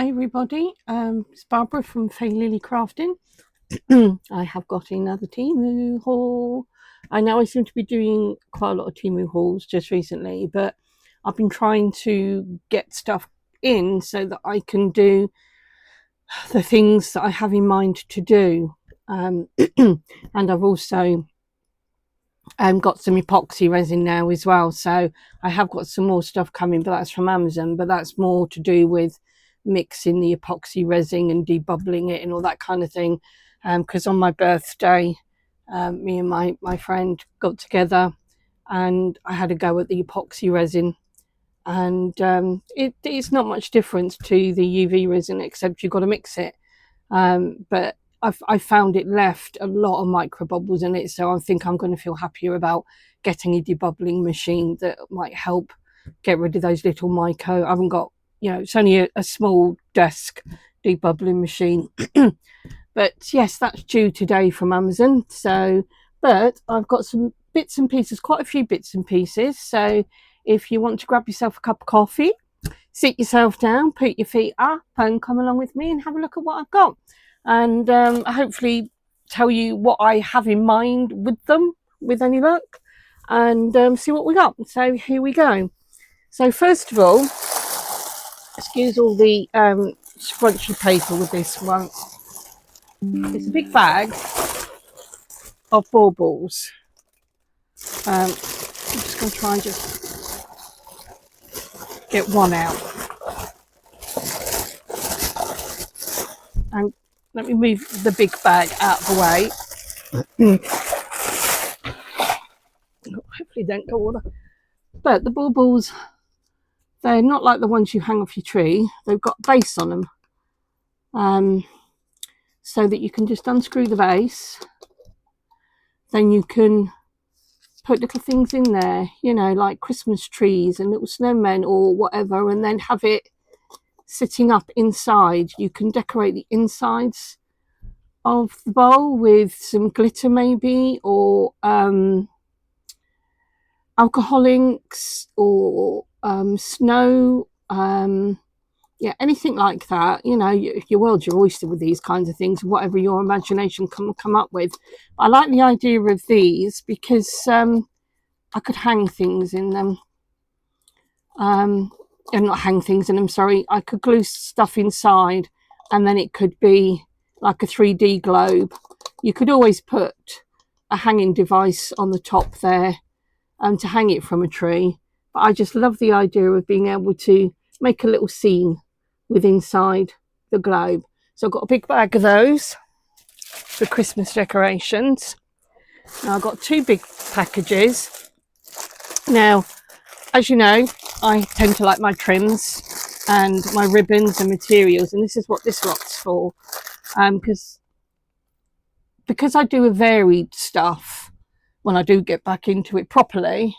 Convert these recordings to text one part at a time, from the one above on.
Hi everybody, it's Barbara from Fay Lily Crafting. I have got another Temu haul. I know I seem to be doing quite a lot of Temu hauls just recently, but I've been trying to get stuff in so that I can do the things that I have in mind to do. And I've also got some epoxy resin now as well, so I have got some more stuff coming, but that's from Amazon, but that's more to do with mixing the epoxy resin and debubbling it and all that kind of thing, because on my birthday me and my friend got together and I had a go at the epoxy resin, and it's not much difference to the UV resin except you've got to mix it, but I found it left a lot of micro bubbles in it, so I think I'm going to feel happier about getting a debubbling machine that might help get rid of those little micro. I haven't got, it's only a small desk debubbling machine. But yes, that's due today from Amazon. So, but I've got some bits and pieces, quite a few bits and pieces. So if you want to grab yourself a cup of coffee, sit yourself down, put your feet up and come along with me and have a look at what I've got. And hopefully tell you what I have in mind with them, with any luck, and see what we got. So here we go. So first of all, excuse all the scrunchy paper with this one. It's a big bag of baubles. I'm just going to try and just get one out. And let me move the big bag out of the way. Hopefully don't go all the... But the baubles, they're not like the ones you hang off your tree. They've got a base on them. So that you can just unscrew the base. Then you can put little things in there, like Christmas trees and little snowmen or whatever, and then have it sitting up inside. You can decorate the insides of the bowl with some glitter maybe, or alcohol inks, or snow, yeah, anything like that. Your world's your oyster with these kinds of things, whatever your imagination can come up with. I like the idea of these because I could hang things in them, and not hang things in them, sorry, I could glue stuff inside and then it could be like a 3D globe. You could always put a hanging device on the top there to hang it from a tree, but I just love the idea of being able to make a little scene with inside the globe. So I've got a big bag of those for Christmas decorations. Now I've got two big packages. Now, as you know, I tend to like my trims and my ribbons and materials, and this is what this lot's for, because I do a varied stuff when I do get back into it properly.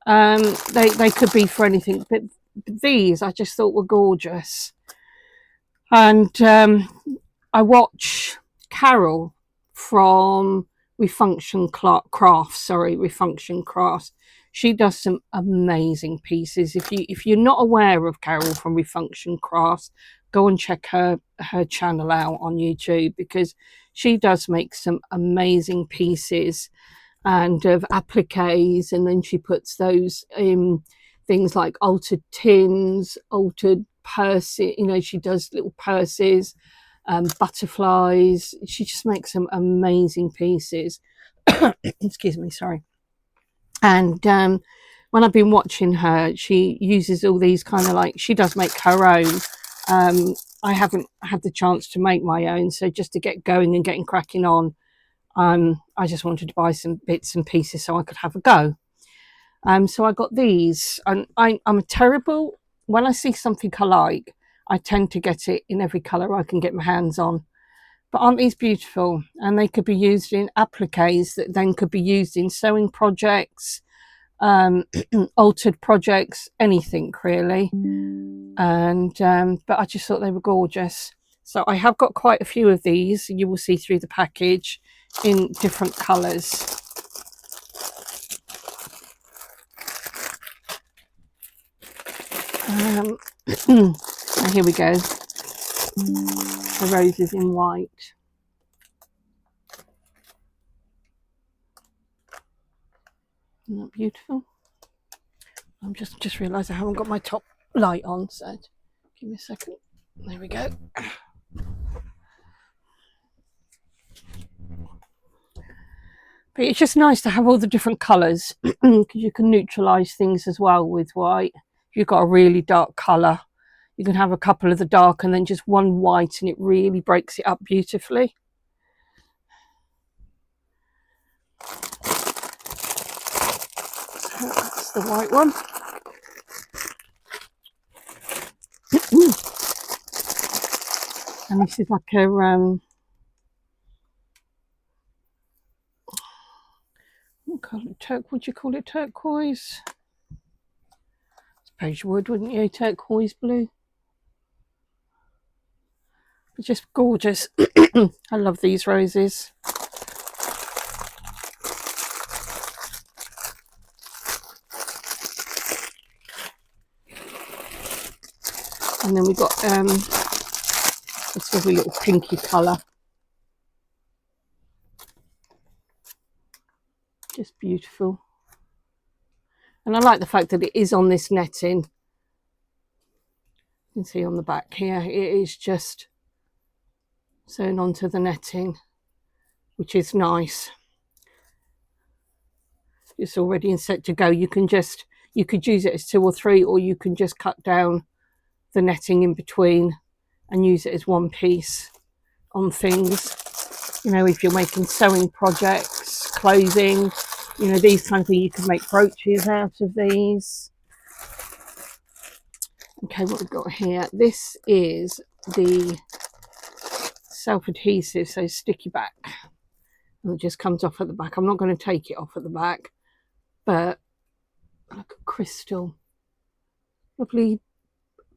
They could be for anything, but these I just thought were gorgeous. And I watch Carol from Refunction Crafts. She does some amazing pieces. If you're not aware of Carol from Refunction Crafts, go and check her channel out on YouTube, because she does make some amazing pieces and of appliques, and then she puts those in things like altered tins, altered purses. She does little purses, butterflies. She just makes some amazing pieces. Excuse me, sorry. And when I've been watching her, she uses all these kind of, like, she does make her own. I haven't had the chance to make my own, so just to get going and getting cracking on, I just wanted to buy some bits and pieces so I could have a go. So I got these, and I'm terrible when I see something I like. I tend to get it in every colour I can get my hands on. But aren't these beautiful? And they could be used in appliques that then could be used in sewing projects, altered projects, anything really. And but I just thought they were gorgeous. So I have got quite a few of these. You will see through the package in different colours. Here we go. The roses in white. Isn't that beautiful? I'm just realised I haven't got my top light on, so give me a second. There we go. But it's just nice to have all the different colours because you can neutralise things as well with white. If you've got a really dark colour, you can have a couple of the dark and then just one white, and it really breaks it up beautifully. So that's the white one. And this is like a what do you call it? Turquoise. I suppose you would, wouldn't you? Turquoise blue. It's just gorgeous. I love these roses. And then we got this lovely little pinky colour. Just beautiful. And I like the fact that it is on this netting. You can see on the back here, it is just sewn onto the netting, which is nice. It's already set to go. You could use it as 2 or 3, or you can just cut down the netting in between and use it as one piece on things. You know, if you're making sewing projects, clothing, you know, these kind of things, you can make brooches out of these. Okay, what we've got here, this is the self-adhesive, so sticky back, and it just comes off at the back. I'm not going to take it off at the back, but look at crystal, lovely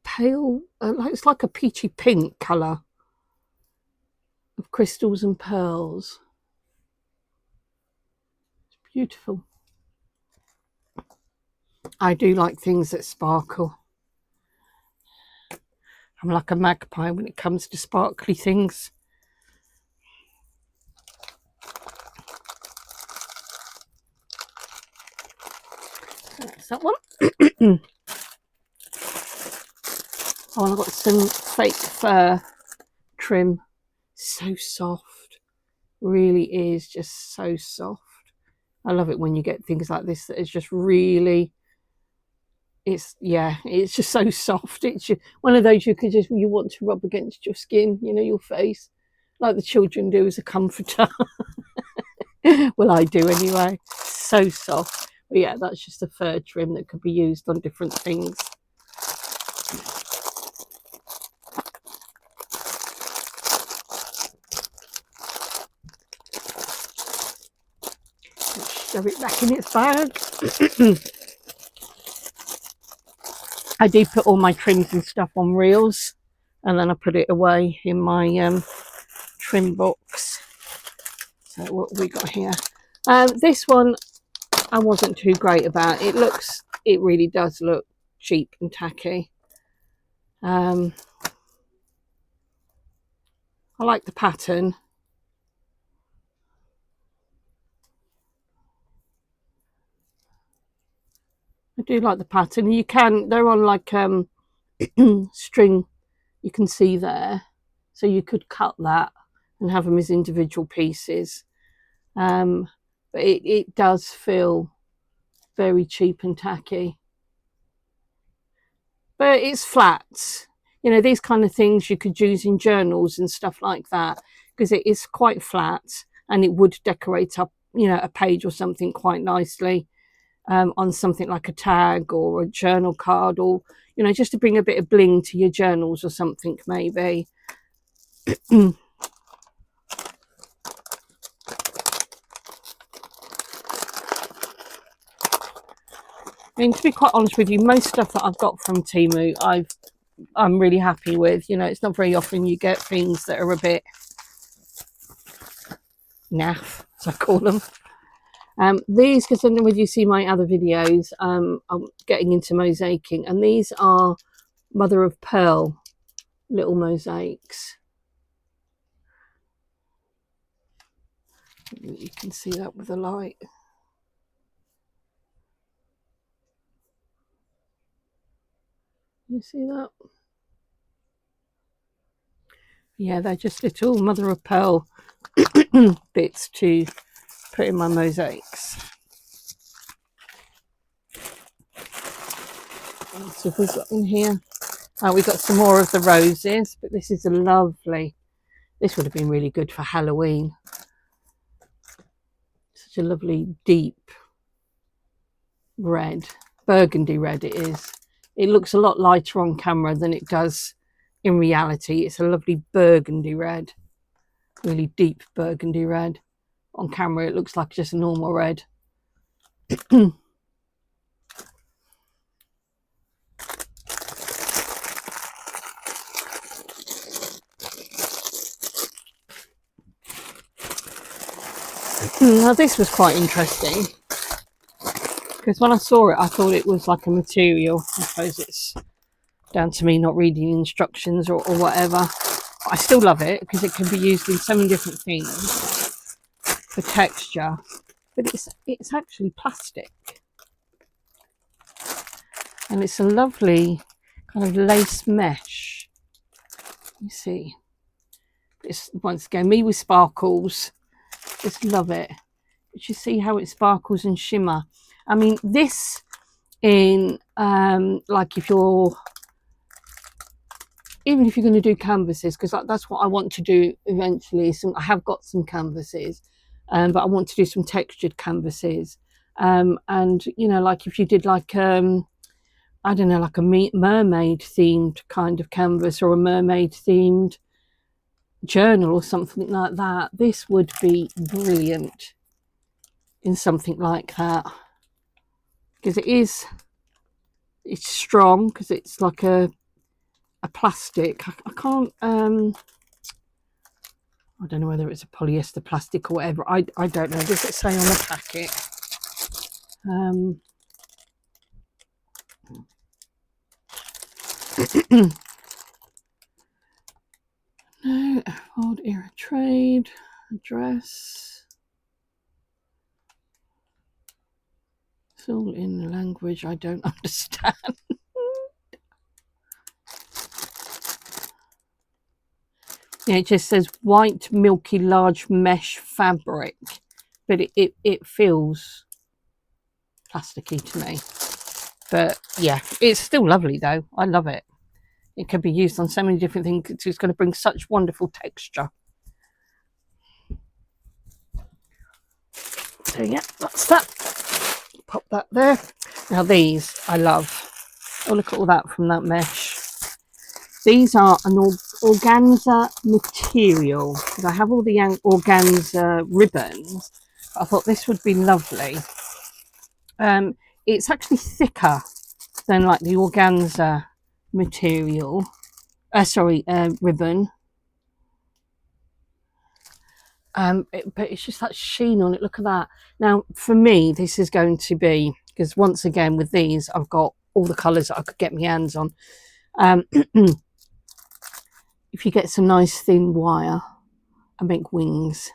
pale, it's like a peachy pink colour of crystals and pearls. It's beautiful. I do like things that sparkle. I'm like a magpie when it comes to sparkly things. So that's that one. Oh, and I've got some fake fur trim. So soft. Really is just so soft. I love it when you get things like this that is just really, it's just so soft. It's just one of those you want to rub against your skin, you know, your face, like the children do as a comforter. Well, I do anyway. So soft. But yeah, that's just a fur trim that could be used on different things. Shove it back in its bag. I do put all my trims and stuff on reels, and then I put it away in my trim box. So what have we got here? This one I wasn't too great about. It really does look cheap and tacky. I like the pattern. I do like the pattern. They're on like string, you can see there. So you could cut that and have them as individual pieces. But it does feel very cheap and tacky. But it's flat. You know, these kind of things you could use in journals and stuff like that, because it is quite flat and it would decorate up, you know, a page or something quite nicely. On something like a tag or a journal card, or, you know, just to bring a bit of bling to your journals or something, maybe. I mean, to be quite honest with you, most stuff that I've got from Temu, I'm really happy with. You know, it's not very often you get things that are a bit naff, as I call them. These, because I don't know whether you see my other videos, I'm getting into mosaicing, and these are mother of pearl little mosaics. You can see that with the light. You see that? Yeah, they're just little mother of pearl bits to put in my mosaics. So we've got in here. Oh, we've got some more of the roses, but this is a lovely. This would have been really good for Halloween. Such a lovely deep red, burgundy red it is. It looks a lot lighter on camera than it does in reality. It's a lovely burgundy red, really deep burgundy red. On camera it looks like just a normal red. Now this was quite interesting because when I saw it I thought it was like a material. I suppose it's down to me not reading instructions or whatever. But I still love it because it can be used in so many different things for texture. But it's actually plastic, and it's a lovely kind of lace mesh. You see, it's once again me with sparkles. Just love it. But you see how it sparkles and shimmer. I mean, this in like if you're even if you're going to do canvases, because that's what I want to do eventually. I have got some canvases, but I want to do some textured canvases. And you know, like if you did like I don't know, like a mermaid themed kind of canvas or a mermaid themed journal or something like that, this would be brilliant in something like that, because it's strong because it's like a plastic. I can't I don't know whether it's a polyester plastic or whatever. I don't know. Does it say on the packet? No, old era trade address. It's all in the language I don't understand. Yeah, it just says white, milky, large mesh fabric, but it feels plasticky to me. But yeah, it's still lovely though. I love it. It can be used on so many different things. It's going to bring such wonderful texture. So yeah, that's that. Pop that there. Now these I love. Oh, look at all that from that mesh. These are an organza material, because I have all the organza ribbons. I thought this would be lovely. It's actually thicker than like the organza material. Ribbon. But it's just that sheen on it. Look at that. Now, for me, this is going to be, because once again with these, I've got all the colours that I could get my hands on. If you get some nice thin wire and make wings,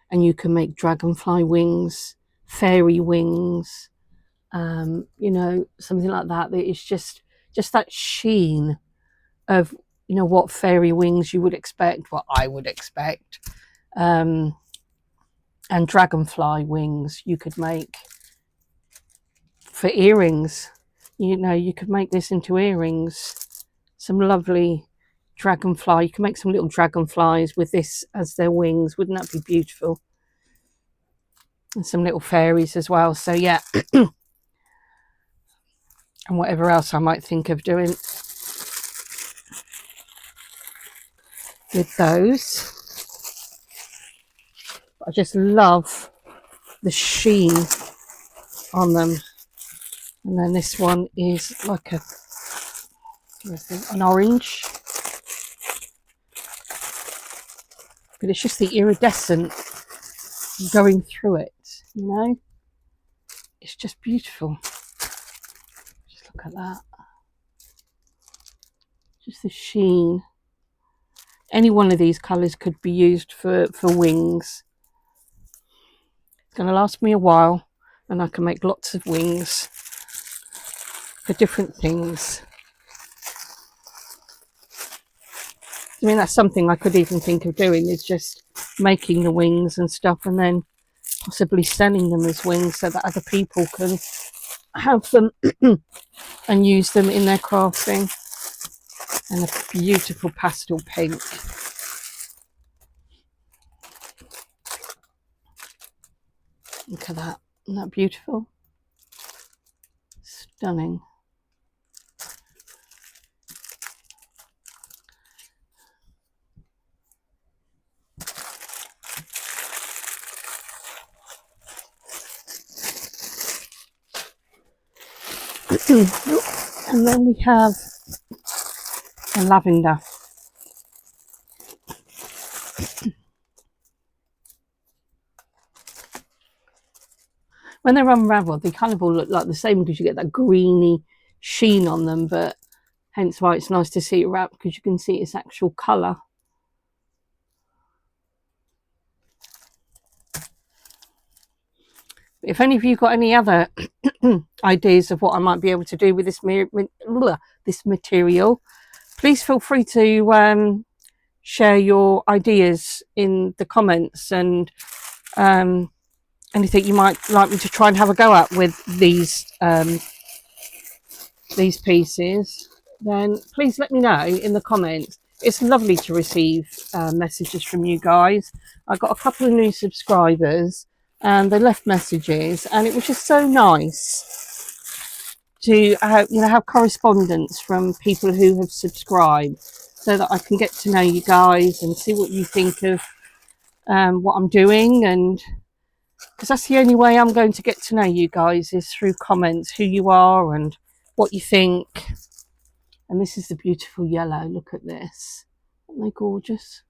and you can make dragonfly wings, fairy wings, you know, something like that. It's just that sheen of, you know, what fairy wings you would expect, what I would expect. And dragonfly wings you could make for earrings. You know, you could make this into earrings. Some lovely dragonfly. You can make some little dragonflies with this as their wings. Wouldn't that be beautiful? And some little fairies as well. So yeah. And whatever else I might think of doing with those. I just love the sheen on them. And then this one is like an orange, but it's just the iridescent going through it, you know. It's just beautiful. Just look at that. Just the sheen. any one of these colours could be used for wings. It's going to last me a while, and I can make lots of wings for different things. I mean, that's something I could even think of doing, is just making the wings and stuff and then possibly selling them as wings so that other people can have them and use them in their crafting. And a beautiful pastel pink. Look at that. Isn't that beautiful? Stunning. And then we have a lavender. When they're unravelled, they kind of all look like the same because you get that greeny sheen on them, but hence why it's nice to see it wrapped, because you can see its actual colour. If any of you got any other ideas of what I might be able to do with this material, please feel free to share your ideas in the comments, and anything you might like me to try and have a go at with these pieces, then please let me know in the comments. It's lovely to receive messages from you guys. I got a couple of new subscribers and they left messages, and it was just so nice to have correspondence from people who have subscribed, so that I can get to know you guys and see what you think of what I'm doing, and because that's the only way I'm going to get to know you guys, is through comments, who you are and what you think. And this is the beautiful yellow. Look at this. Aren't they gorgeous?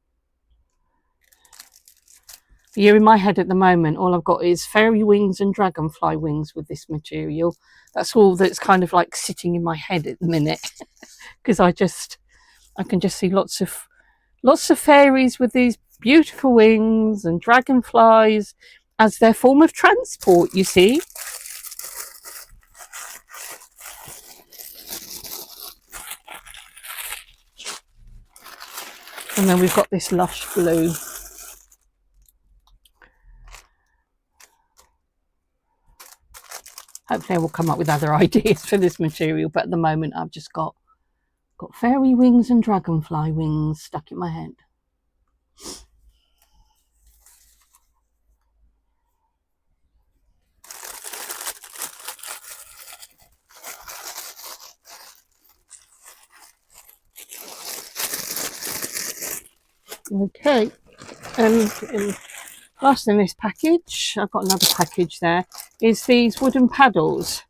Here in my head at the moment, all I've got is fairy wings and dragonfly wings with this material. That's all that's kind of like sitting in my head at the minute, because I can just see lots of fairies with these beautiful wings and dragonflies as their form of transport, you see. And then we've got this lush blue. Hopefully I will come up with other ideas for this material, but at the moment I've just got fairy wings and dragonfly wings stuck in my head. Okay, and last in this package, I've got another package there, is these wooden paddles.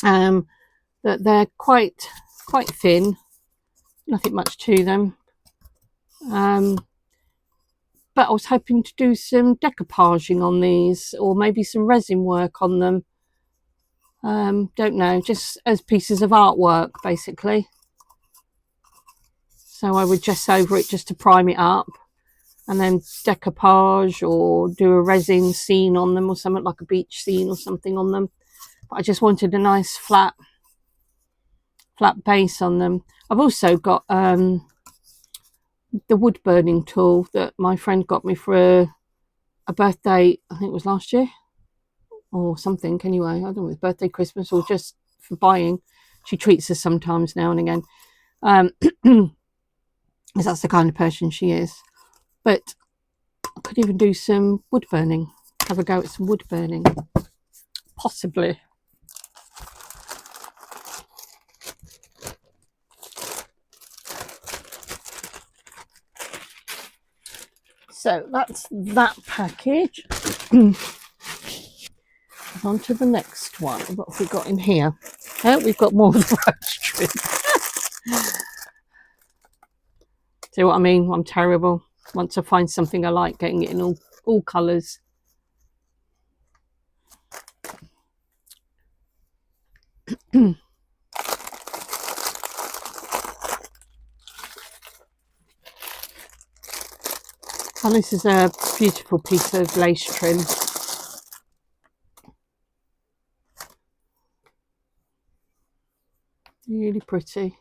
That they're quite thin, nothing much to them. But I was hoping to do some decoupaging on these, or maybe some resin work on them. Don't know, just as pieces of artwork basically. So I would just over it just to prime it up, and then decoupage or do a resin scene on them, or something like a beach scene or something on them. But I just wanted a nice flat base on them. I've also got the wood burning tool that my friend got me for a birthday. I think it was last year or something. Anyway, I don't know if it was birthday, Christmas, or just for buying. She treats us sometimes now and again, because that's the kind of person she is. But I could even do some wood burning, have a go at some wood burning, possibly. So that's that package. On to the next one. What have we got in here? Oh, we've got more of the rose trim. See what I mean? I'm terrible. Once I find something I like, getting it in all colours. And this is a beautiful piece of lace trim. Really pretty.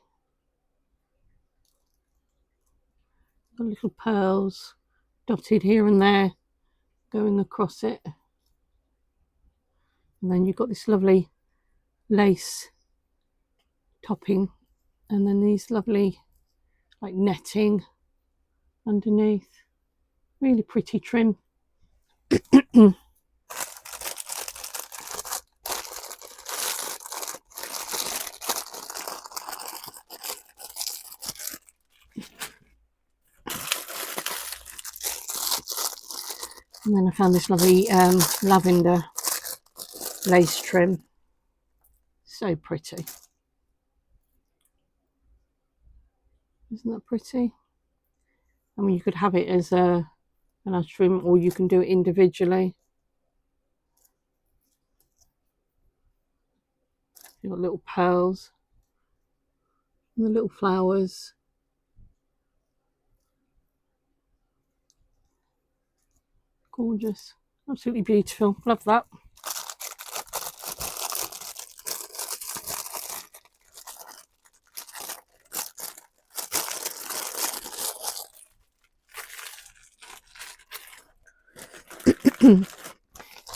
The little pearls dotted here and there going across it. And then you've got this lovely lace topping, and then these lovely like netting underneath. Really pretty trim. And then I found this lovely lavender lace trim. So pretty. Isn't that pretty? I mean, you could have it as a trim, or you can do it individually. You've got little pearls and the little flowers. Gorgeous. Absolutely beautiful. Love that.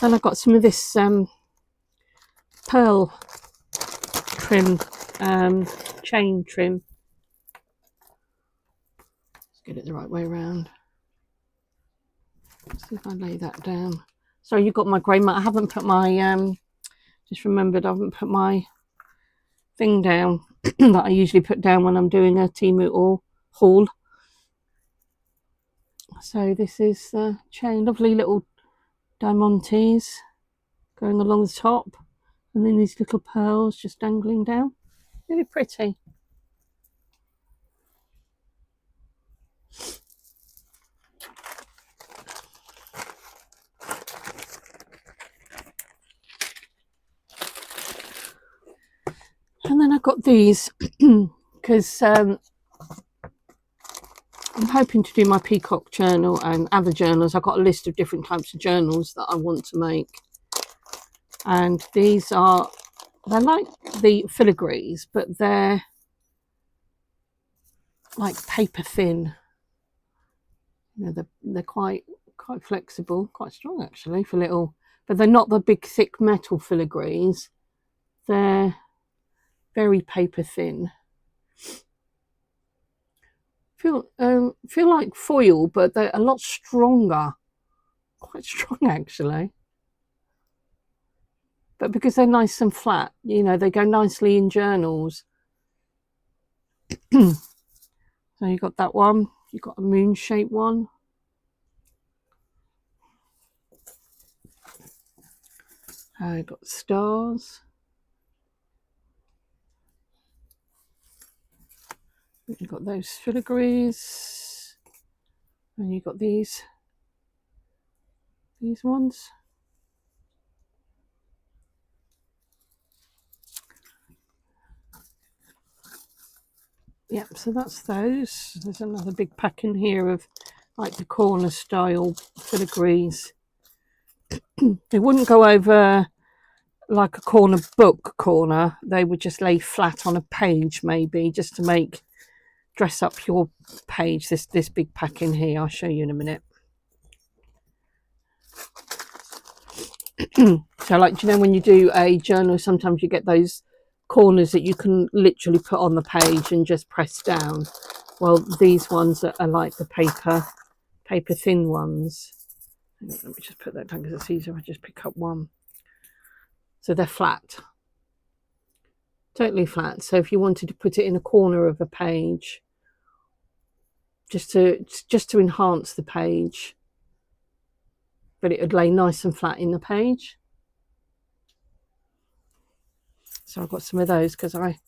And I've got some of this pearl trim, chain trim. Let's get it the right way around. Let's see if I lay that down. So you've got my grey mat. I haven't put my, just remembered I haven't put my thing down that I usually put down when I'm doing a Temu haul. So this is the chain, lovely little diamantes going along the top, and then these little pearls just dangling down. Really pretty. And then I got these because I'm hoping to do my peacock journal and other journals. I've got a list of different types of journals that I want to make, and these are, they're like the filigrees, but they're like paper thin. You know, they're quite flexible, quite strong actually for little, but they're not the big thick metal filigrees. They're very paper thin. Feel like foil, but they're a lot stronger. Quite strong actually. But because they're nice and flat, you know, they go nicely in journals. So you got that one. You've got a moon shaped one. You've got stars. You've got those filigrees, and you've got these ones. Yep, so that's those. There's another big pack in here of like the corner style filigrees. They wouldn't go over like a corner book corner. They would just lay flat on a page, maybe, just to dress up your page. This big pack in here, I'll show you in a minute. So like, do you know when you do a journal, sometimes you get those corners that you can literally put on the page and just press down? Well, these ones are like the paper thin ones. Let me just put that down because it's easier. I just pick up one. So they're flat, totally flat. So if you wanted to put it in a corner of a page, just to enhance the page, but it would lay nice and flat in the page. So I've got some of those because I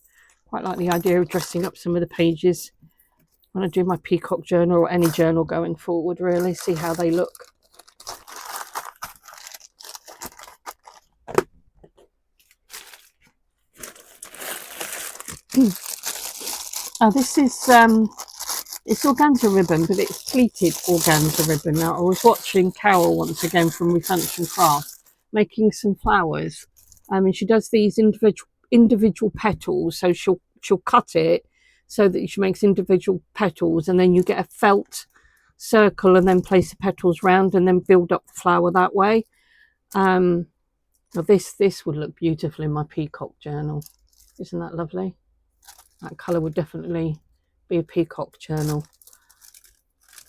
quite like the idea of dressing up some of the pages when I do my peacock journal, or any journal going forward, really, see how they look. Oh, this is It's organza ribbon, but it's pleated organza ribbon. Now, I was watching Carol once again from Refunction Craft making some flowers, and she does these individual petals. So she'll cut it so that she makes individual petals, and then you get a felt circle, and then place the petals round, and then build up the flower that way. Now this would look beautiful in my peacock journal. Isn't that lovely? That colour would definitely be a peacock journal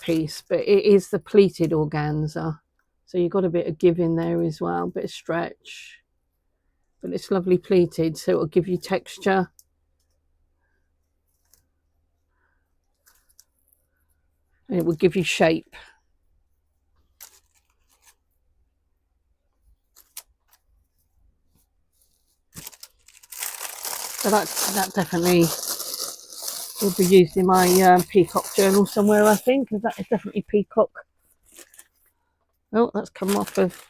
piece, but it is the pleated organza, so you've got a bit of give in there as well, a bit of stretch, but it's lovely pleated, so it'll give you texture. And it will give you shape. So that definitely will be used in my peacock journal somewhere, I think, because that is definitely peacock. Oh, that's come off of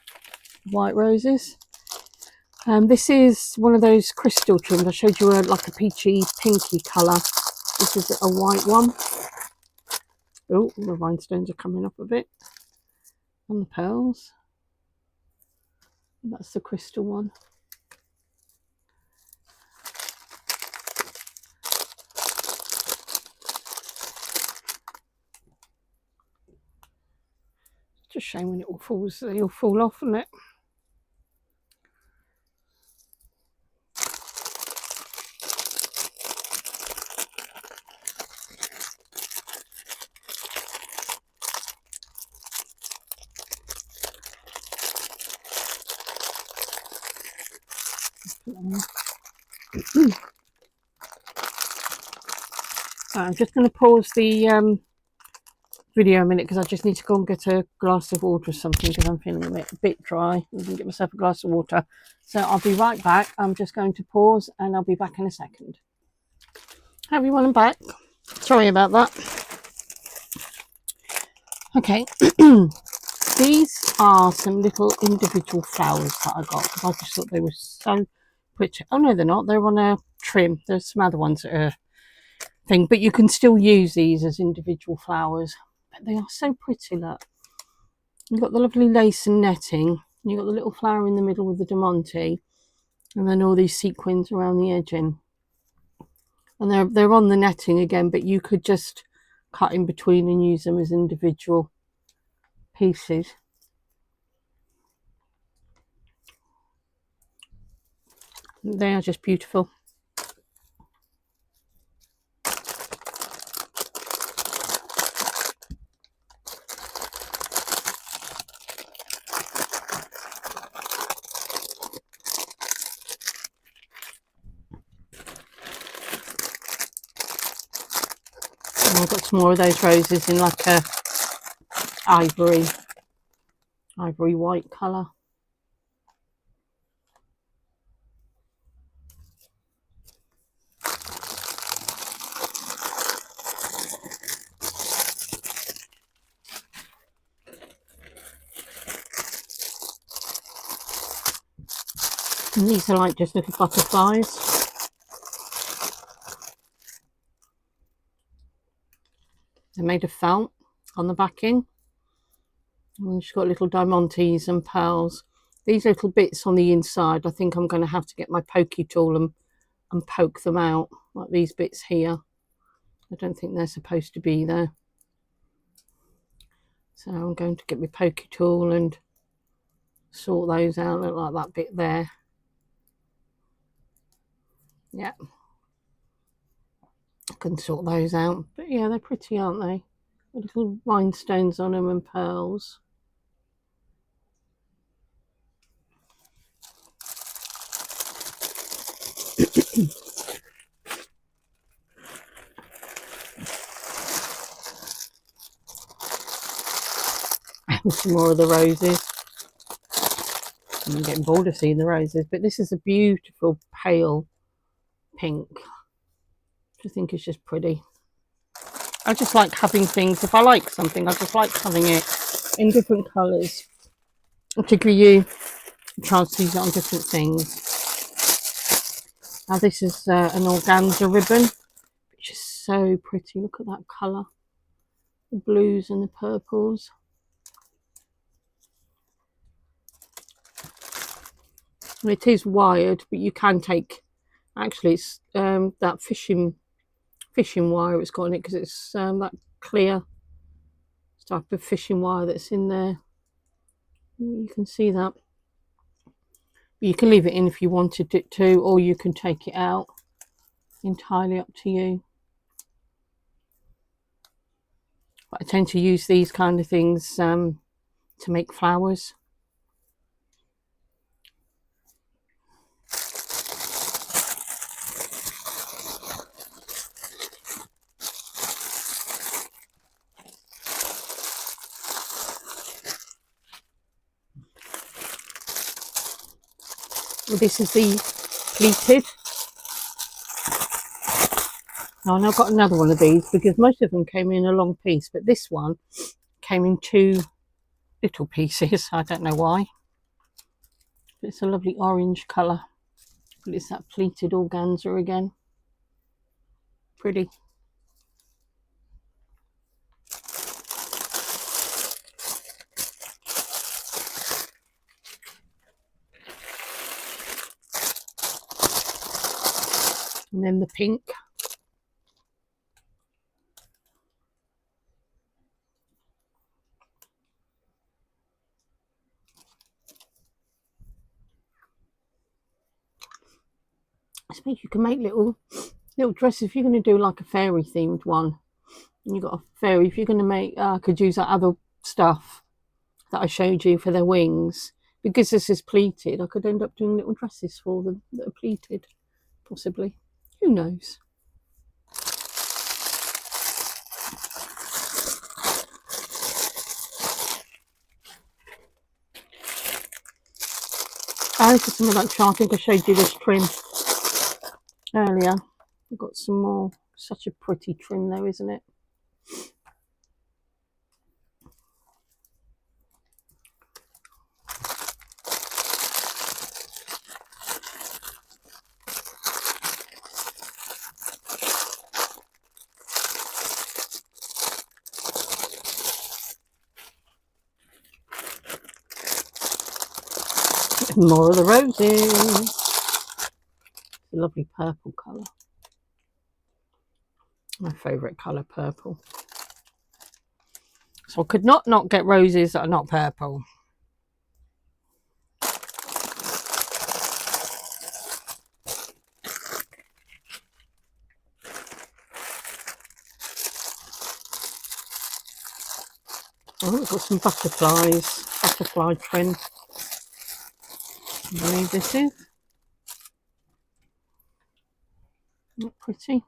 white roses. This is one of those crystal trims. I showed you like a peachy pinky colour. This is a white one. Oh, the rhinestones are coming up a bit on the pearls. That's the crystal one. Just a shame when it all falls, they all fall off, isn't it? I'm just going to pause the video a minute because I just need to go and get a glass of water or something because I'm feeling a bit dry. I'm going to get myself a glass of water. So I'll be right back. I'm just going to pause and I'll be back in a second. Hi everyone, I'm back. Sorry about that. Okay. These are some little individual flowers that I got because I just thought they were so pretty. Oh no, they're not. They're on a trim. There's some other ones that are thing, but you can still use these as individual flowers. But they are so pretty, look. You've got the lovely lace and netting. You've got the little flower in the middle with the diamante, and then all these sequins around the edging. And they're on the netting again, but you could just cut in between and use them as individual pieces. They are just beautiful. And I've got some more of those roses in like a ivory white colour. And these are like just little butterflies. They're made of felt on the backing. And she's got little diamantes and pearls. These little bits on the inside, I think I'm going to have to get my pokey tool and poke them out, like these bits here. I don't think they're supposed to be there. So I'm going to get my pokey tool and sort those out. Look like that bit there. Yeah, I can sort those out. But yeah, they're pretty, aren't they? Little rhinestones on them and pearls. Some more of the roses. I'm getting bored of seeing the roses, but this is a beautiful pale pink, which I think is just pretty. I just like having things, if I like something, I just like having it in different colours to give you a chance to use it on different things. Now this is an organza ribbon, which is so pretty. Look at that colour. the blues and the purples. It is wired, but you can take, actually it's that fishing wire it's got in it, because it's that clear type of fishing wire that's in there. You can see that. You can leave it in if you wanted it to, or you can take it out. Entirely up to you. But I tend to use these kind of things to make flowers. This is the pleated. Oh, and I've got another one of these, because most of them came in a long piece, but this one came in 2 little pieces. I don't know why. But it's a lovely orange colour. But it's that pleated organza again. Pretty. And then the pink. I suppose you can make little dresses if you're going to do like a fairy themed one. And you've got a fairy. If you're going to make, I could use that other stuff that I showed you for their wings. Because this is pleated, I could end up doing little dresses for them that are pleated, possibly. Who knows? Oh, this is some of that chart. I think I showed you this trim earlier. I've got some more. Such a pretty trim though, isn't it? More of the roses. A lovely purple colour. My favourite colour, purple. So I could not get roses that are not purple. Oh, we've got some butterfly trim. I believe this is. Not pretty.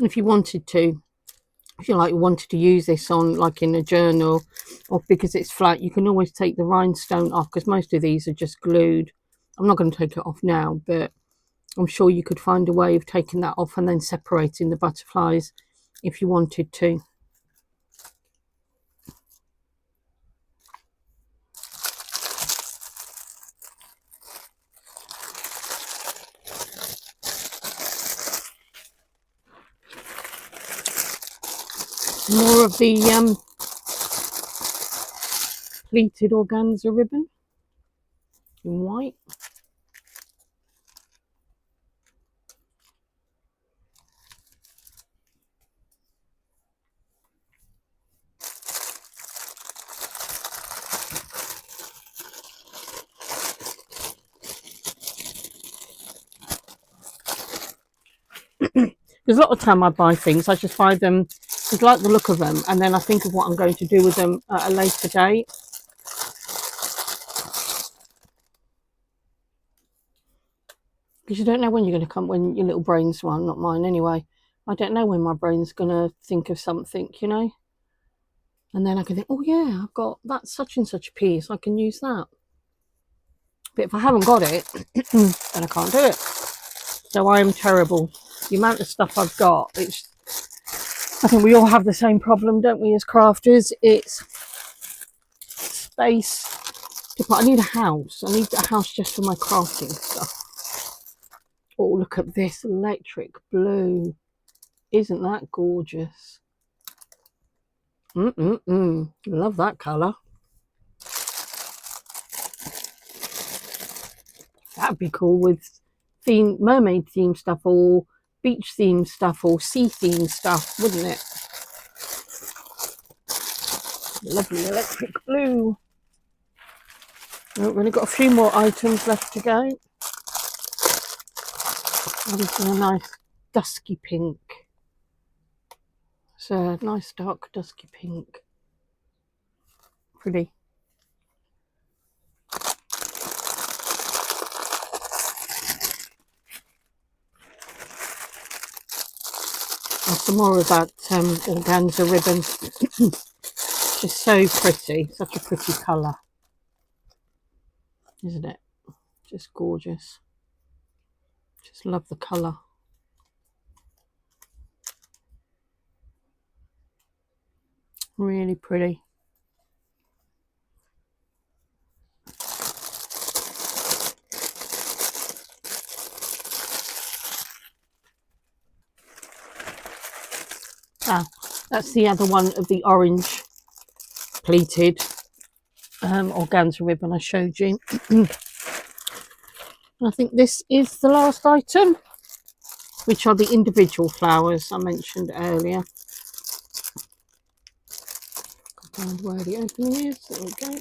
If you wanted to, if you wanted to use this on like in a journal, or because it's flat, you can always take the rhinestone off, because most of these are just glued. I'm not going to take it off now, but I'm sure you could find a way of taking that off and then separating the butterflies if you wanted to. More of the pleated organza ribbon in white. Because a lot of the time I buy things, I just buy them, just like the look of them, and then I think of what I'm going to do with them at a later date. Because you don't know when you're going to come, when your little brain's, well, not mine anyway, I don't know when my brain's going to think of something, you know. And then I can think, oh yeah, I've got that such and such piece, I can use that. But if I haven't got it, then I can't do it. So I am terrible. The amount of stuff I've got, I think we all have the same problem, don't we, as crafters? It's space to put. I need a house. I need a house just for my crafting stuff. Oh, look at this electric blue. Isn't that gorgeous? Love that colour. That'd be cool with mermaid theme stuff or beach theme stuff or sea theme stuff, wouldn't it? Lovely electric blue. We've only got a few more items left to go. This is a nice dusky pink. It's a nice dark dusky pink. Pretty. And some more of that organza ribbon. Just so pretty. Such a pretty colour. Isn't it? Just gorgeous. Just love the colour. Really pretty. Ah, that's the other one of the orange pleated organza ribbon I showed you. I think this is the last item, which are the individual flowers I mentioned earlier. Find where the opening is. There we go.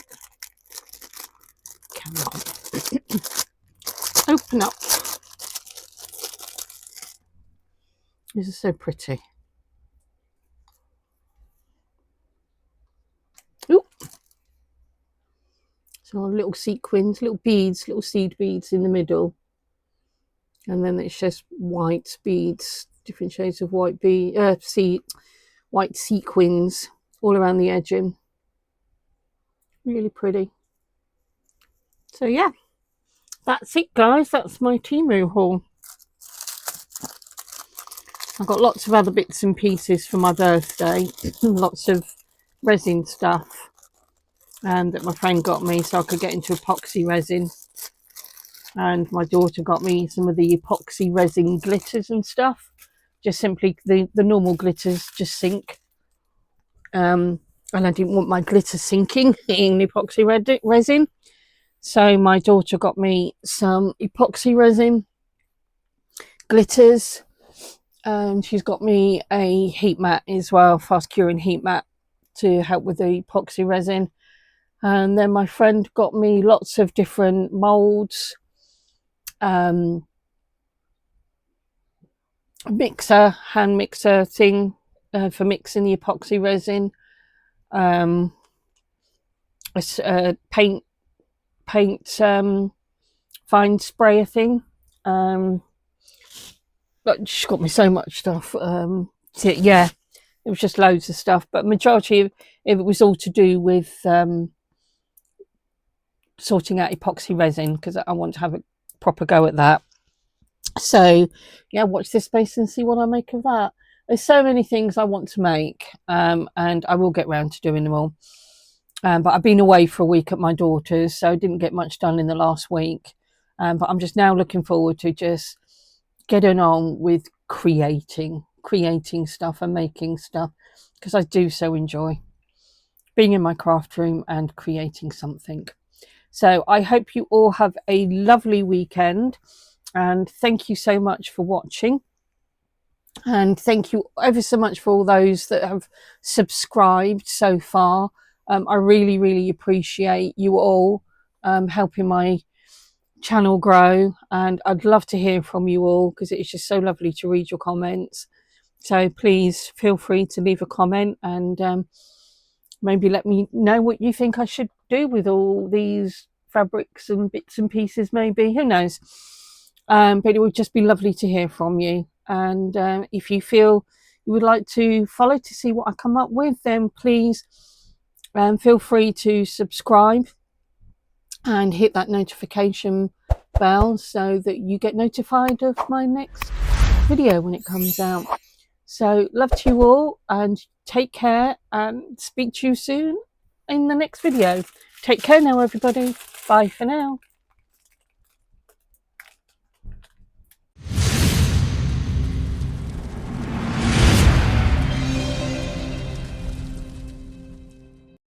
Come on. Open up. This is so pretty. Ooh. So little sequins, little beads, little seed beads in the middle. And then it's just white beads, different shades of white white sequins all around the edging. Really pretty. So yeah, that's it guys. That's my Temu haul. I've got lots of other bits and pieces for my birthday. Lots of resin stuff that my friend got me so I could get into epoxy resin. And my daughter got me some of the epoxy resin glitters and stuff. Just simply the normal glitters just sink. And I didn't want my glitter sinking in the epoxy resin. So my daughter got me some epoxy resin glitters. And she's got me a heat mat as well, fast curing heat mat to help with the epoxy resin. And then my friend got me lots of different molds, hand mixer thing for mixing the epoxy resin, paint fine sprayer thing. But she's got me so much stuff. So yeah, it was just loads of stuff, but majority of it was all to do with sorting out epoxy resin, because I want to have a proper go at that. So yeah, watch this space and see what I make of that. There's so many things I want to make, and I will get round to doing them all. But I've been away for a week at my daughter's, so I didn't get much done in the last week. But I'm just now looking forward to just getting on with creating stuff and making stuff, because I do so enjoy being in my craft room and creating something. So I hope you all have a lovely weekend, and thank you so much for watching. And thank you ever so much for all those that have subscribed so far. I really appreciate you all helping my channel grow, and I'd love to hear from you all, because it's just so lovely to read your comments. So please feel free to leave a comment, and maybe let me know what you think I should do with all these fabrics and bits and pieces. Maybe, who knows, but it would just be lovely to hear from you. And if you feel you would like to follow to see what I come up with, then please feel free to subscribe and hit that notification bell so that you get notified of my next video when it comes out. So love to you all, and take care, and speak to you soon in the next video. Take care now everybody. Bye for now.